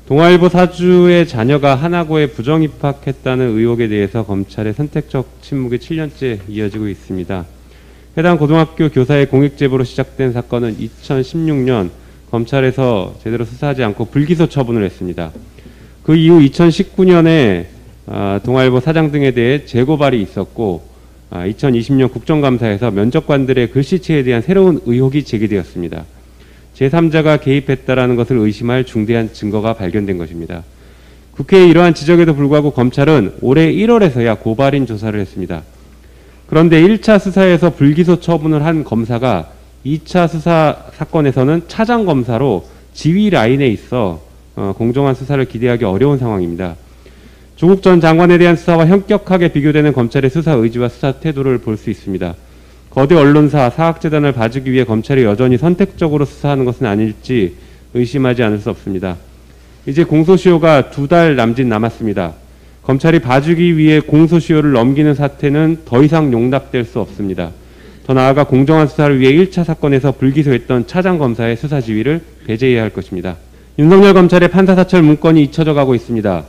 동아일보 사주의 자녀가 하나고에 부정 입학했다는 의혹에 대해서 검찰의 선택적 침묵이 7년째 이어지고 있습니다. 해당 고등학교 교사의 공익 제보로 시작된 사건은 2016년 검찰에서 제대로 수사하지 않고 불기소 처분을 했습니다. 그 이후 2019년에 동아일보 사장 등에 대해 재고발이 있었고 2020년 국정감사에서 면접관들의 글씨체에 대한 새로운 의혹이 제기되었습니다. 제3자가 개입했다라는 것을 의심할 중대한 증거가 발견된 것입니다. 국회의 이러한 지적에도 불구하고 검찰은 올해 1월에서야 고발인 조사를 했습니다. 그런데 1차 수사에서 불기소 처분을 한 검사가 2차 수사 사건에서는 차장검사로 지휘 라인에 있어 공정한 수사를 기대하기 어려운 상황입니다. 조국 전 장관에 대한 수사와 현격하게 비교되는 검찰의 수사 의지와 수사 태도를 볼 수 있습니다. 거대 언론사 사학재단을 봐주기 위해 검찰이 여전히 선택적으로 수사하는 것은 아닐지 의심하지 않을 수 없습니다. 이제 공소시효가 2달 남짓 남았습니다. 검찰이 봐주기 위해 공소시효를 넘기는 사태는 더 이상 용납될 수 없습니다. 더 나아가 공정한 수사를 위해 1차 사건에서 불기소했던 차장검사의 수사 지휘를 배제해야 할 것입니다. 윤석열 검찰의 판사사찰 문건이 잊혀져 가고 있습니다.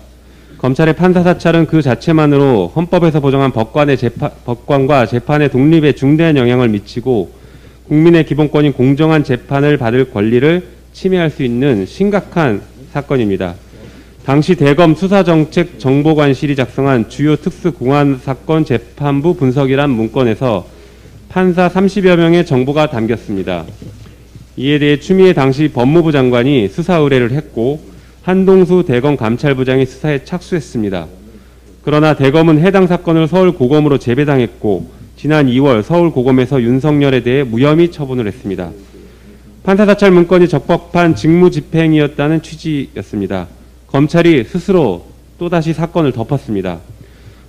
검찰의 판사사찰은 그 자체만으로 헌법에서 보장한 법관과 재판의 독립에 중대한 영향을 미치고 국민의 기본권인 공정한 재판을 받을 권리를 침해할 수 있는 심각한 사건입니다. 당시 대검 수사정책정보관실이 작성한 주요 특수공안사건 재판부 분석이란 문건에서 판사 30여 명의 정보가 담겼습니다. 이에 대해 추미애 당시 법무부 장관이 수사 의뢰를 했고 한동수 대검 감찰부장이 수사에 착수했습니다. 그러나 대검은 해당 사건을 서울고검으로 재배당했고 지난 2월 서울고검에서 윤석열에 대해 무혐의 처분을 했습니다. 판사사찰 문건이 적법한 직무집행이었다는 취지였습니다. 검찰이 스스로 또다시 사건을 덮었습니다.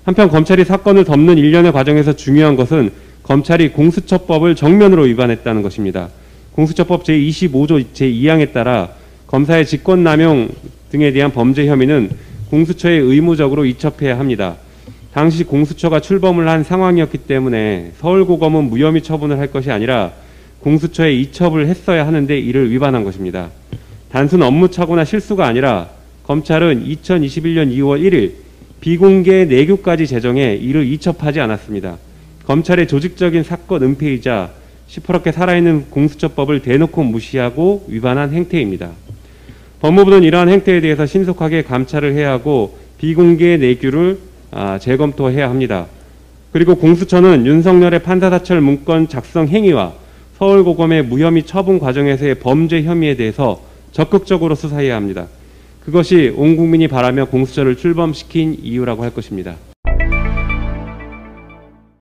한편 검찰이 사건을 덮는 일련의 과정에서 중요한 것은 검찰이 공수처법을 정면으로 위반했다는 것입니다. 공수처법 제25조 제2항에 따라 검사의 직권남용 등에 대한 범죄 혐의는 공수처에 의무적으로 이첩해야 합니다. 당시 공수처가 출범을 한 상황이었기 때문에 서울고검은 무혐의 처분을 할 것이 아니라 공수처에 이첩을 했어야 하는데 이를 위반한 것입니다. 단순 업무착오나 실수가 아니라 검찰은 2021년 2월 1일 비공개 내규까지 제정해 이를 이첩하지 않았습니다. 검찰의 조직적인 사건 은폐이자 시퍼렇게 살아있는 공수처법을 대놓고 무시하고 위반한 행태입니다. 법무부는 이러한 행태에 대해서 신속하게 감찰을 해야 하고 비공개 내규를 재검토해야 합니다. 그리고 공수처는 윤석열의 판사사찰 문건 작성 행위와 서울고검의 무혐의 처분 과정에서의 범죄 혐의에 대해서 적극적으로 수사해야 합니다. 그것이 온 국민이 바라며 공수처를 출범시킨 이유라고 할 것입니다.